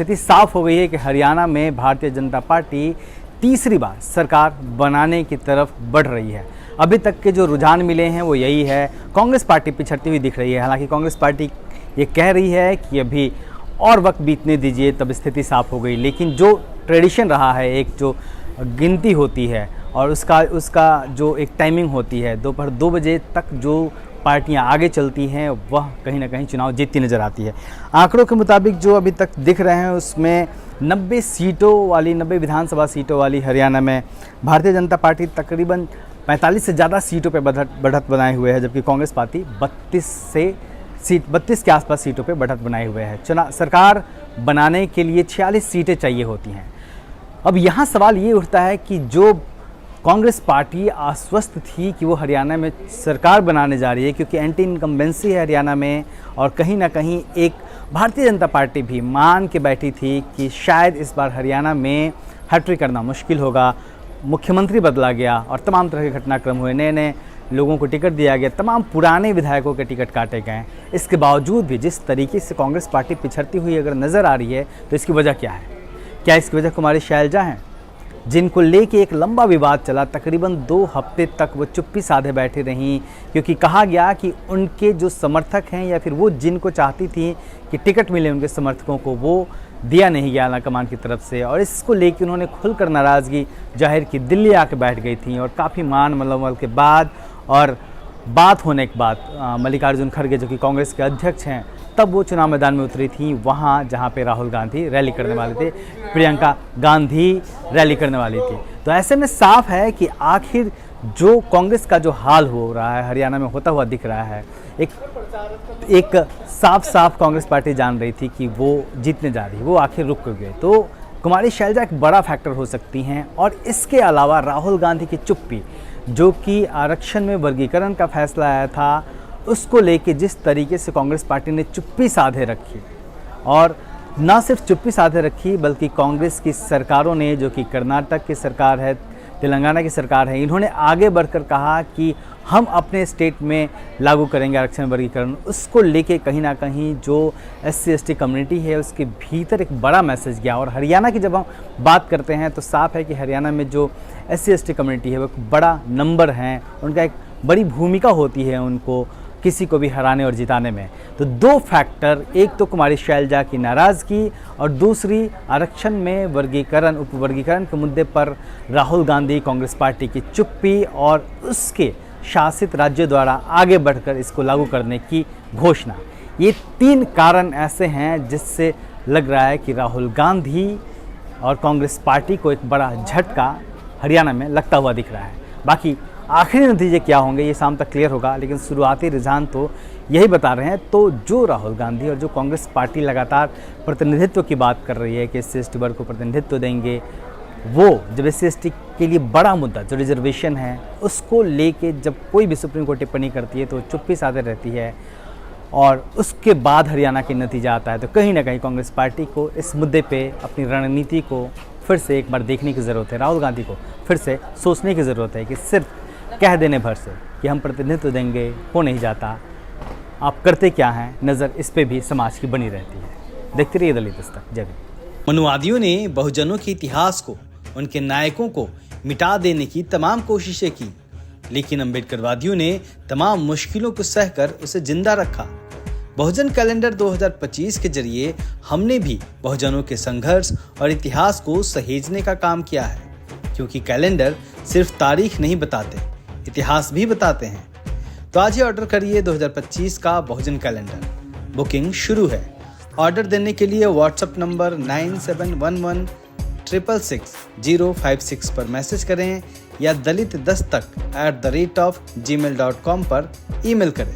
स्थिति साफ हो गई है कि हरियाणा में भारतीय जनता पार्टी तीसरी बार सरकार बनाने की तरफ बढ़ रही है। अभी तक के जो रुझान मिले हैं वो यही है, कांग्रेस पार्टी पिछड़ती हुई दिख रही है। हालांकि कांग्रेस पार्टी ये कह रही है कि अभी और वक्त बीतने दीजिए तब स्थिति साफ हो गई, लेकिन जो ट्रेडिशन रहा है, एक जो गिनती होती है और उसका जो एक टाइमिंग होती है, दोपहर 2 बजे तक जो पार्टियां आगे चलती हैं वह कहीं ना कहीं चुनाव जीतती नज़र आती है। आंकड़ों के मुताबिक जो अभी तक दिख रहे हैं उसमें 90 विधानसभा सीटों वाली हरियाणा में भारतीय जनता पार्टी तकरीबन 45 से ज़्यादा सीटों पे बढ़त बनाए हुए है, जबकि कांग्रेस पार्टी 32 के आसपास सीटों पे बढ़त बनाए हुए है। सरकार बनाने के लिए 46 सीटें चाहिए होती हैं। अब यहाँ सवाल ये उठता है कि जो कांग्रेस पार्टी आश्वस्त थी कि वो हरियाणा में सरकार बनाने जा रही है, क्योंकि एंटी इनकम्बेंसी है हरियाणा में, और कहीं ना कहीं एक भारतीय जनता पार्टी भी मान के बैठी थी कि शायद इस बार हरियाणा में हैट्रिक करना मुश्किल होगा। मुख्यमंत्री बदला गया और तमाम तरह के घटनाक्रम हुए, नए नए लोगों को टिकट दिया गया, तमाम पुराने विधायकों के टिकट काटे गए। इसके बावजूद भी जिस तरीके से कांग्रेस पार्टी पिछड़ती हुई अगर नज़र आ रही है तो इसकी वजह क्या है? क्या इसकी वजह कुमारी शैलजा हैं, जिनको लेके एक लंबा विवाद चला? तकरीबन 2 हफ्ते तक वो चुप्पी साधे बैठी रहीं, क्योंकि कहा गया कि उनके जो समर्थक हैं या फिर वो जिनको चाहती थी कि टिकट मिले उनके समर्थकों को, वो दिया नहीं गया आलाकमान की तरफ से। और इसको लेकर उन्होंने खुलकर नाराज़गी जाहिर की, दिल्ली आके बैठ गई थी। और काफ़ी मान मलमल के बाद और बात होने के बाद मल्लिकार्जुन खड़गे जो कि कांग्रेस के अध्यक्ष हैं, तब वो चुनाव मैदान में उतरी थी, वहाँ जहाँ पे राहुल गांधी रैली करने वाले थे, प्रियंका गांधी रैली करने वाली थी। तो ऐसे में साफ है कि आखिर जो कांग्रेस का जो हाल हो रहा है हरियाणा में होता हुआ दिख रहा है, एक साफ कांग्रेस पार्टी जान रही थी कि वो जीतने जा रही है, वो आखिर रुक गए। तो कुमारी शैलजा एक बड़ा फैक्टर हो सकती हैं। और इसके अलावा राहुल गांधी की चुप्पी, जो कि आरक्षण में वर्गीकरण का फैसला आया था, उसको लेके जिस तरीके से कांग्रेस पार्टी ने चुप्पी साधे रखी, और ना सिर्फ चुप्पी साधे रखी बल्कि कांग्रेस की सरकारों ने, जो कि कर्नाटक की सरकार है, तेलंगाना की सरकार है, इन्होंने आगे बढ़कर कहा कि हम अपने स्टेट में लागू करेंगे आरक्षण वर्गीकरण। उसको लेके कहीं ना कहीं जो SC/ST कम्युनिटी है उसके भीतर एक बड़ा मैसेज गया। और हरियाणा की जब हम बात करते हैं तो साफ है कि हरियाणा में जो SC/ST कम्युनिटी है वो एक बड़ा नंबर है, उनका एक बड़ी भूमिका होती है उनको किसी को भी हराने और जिताने में। तो 2 फैक्टर, एक तो कुमारी शैलजा की नाराज़गी और दूसरी आरक्षण में वर्गीकरण, उपवर्गीकरण के मुद्दे पर राहुल गांधी कांग्रेस पार्टी की चुप्पी और उसके शासित राज्यों द्वारा आगे बढ़कर इसको लागू करने की घोषणा। ये 3 कारण ऐसे हैं जिससे लग रहा है कि राहुल गांधी और कांग्रेस पार्टी को एक बड़ा झटका हरियाणा में लगता हुआ दिख रहा है। बाकी आखिरी नतीजे क्या होंगे ये शाम तक क्लियर होगा, लेकिन शुरुआती रुझान तो यही बता रहे हैं। तो जो राहुल गांधी और जो कांग्रेस पार्टी लगातार प्रतिनिधित्व की बात कर रही है कि SC/ST वर्ग को प्रतिनिधित्व देंगे, वो जब SC/ST के लिए बड़ा मुद्दा जो रिजर्वेशन है उसको लेके जब कोई भी सुप्रीम कोर्ट टिप्पणी करती है तो चुप्पी साधे रहती है, और उसके बाद हरियाणा के नतीजा आता है। तो कहीं ना कहीं कांग्रेस पार्टी को इस मुद्दे पे अपनी रणनीति को फिर से एक बार देखने की ज़रूरत है। राहुल गांधी को फिर से सोचने की ज़रूरत है कि सिर्फ कह देने भर से कि हम प्रतिनिधित्व देंगे हो नहीं जाता, आप करते क्या हैं, नज़र इस पे भी समाज की बनी रहती है। देखते रहिए दलित दस्तक। जय हिंद। मनुवादियों ने बहुजनों के इतिहास को, उनके नायकों को मिटा देने की तमाम कोशिशें की, लेकिन अम्बेडकरवादियों ने तमाम मुश्किलों को सहकर उसे जिंदा रखा। बहुजन कैलेंडर 2025 के जरिए हमने भी बहुजनों के संघर्ष और इतिहास को सहेजने का काम किया है, क्योंकि कैलेंडर सिर्फ तारीख नहीं बताते, इतिहास भी बताते हैं। तो आज ही ऑर्डर करिए 2025 का बहुजन कैलेंडर। बुकिंग शुरू है। ऑर्डर देने के लिए व्हाट्सएप नंबर 9711666056 पर मैसेज करें या दलित दस्तक@gmail.com पर ईमेल करें।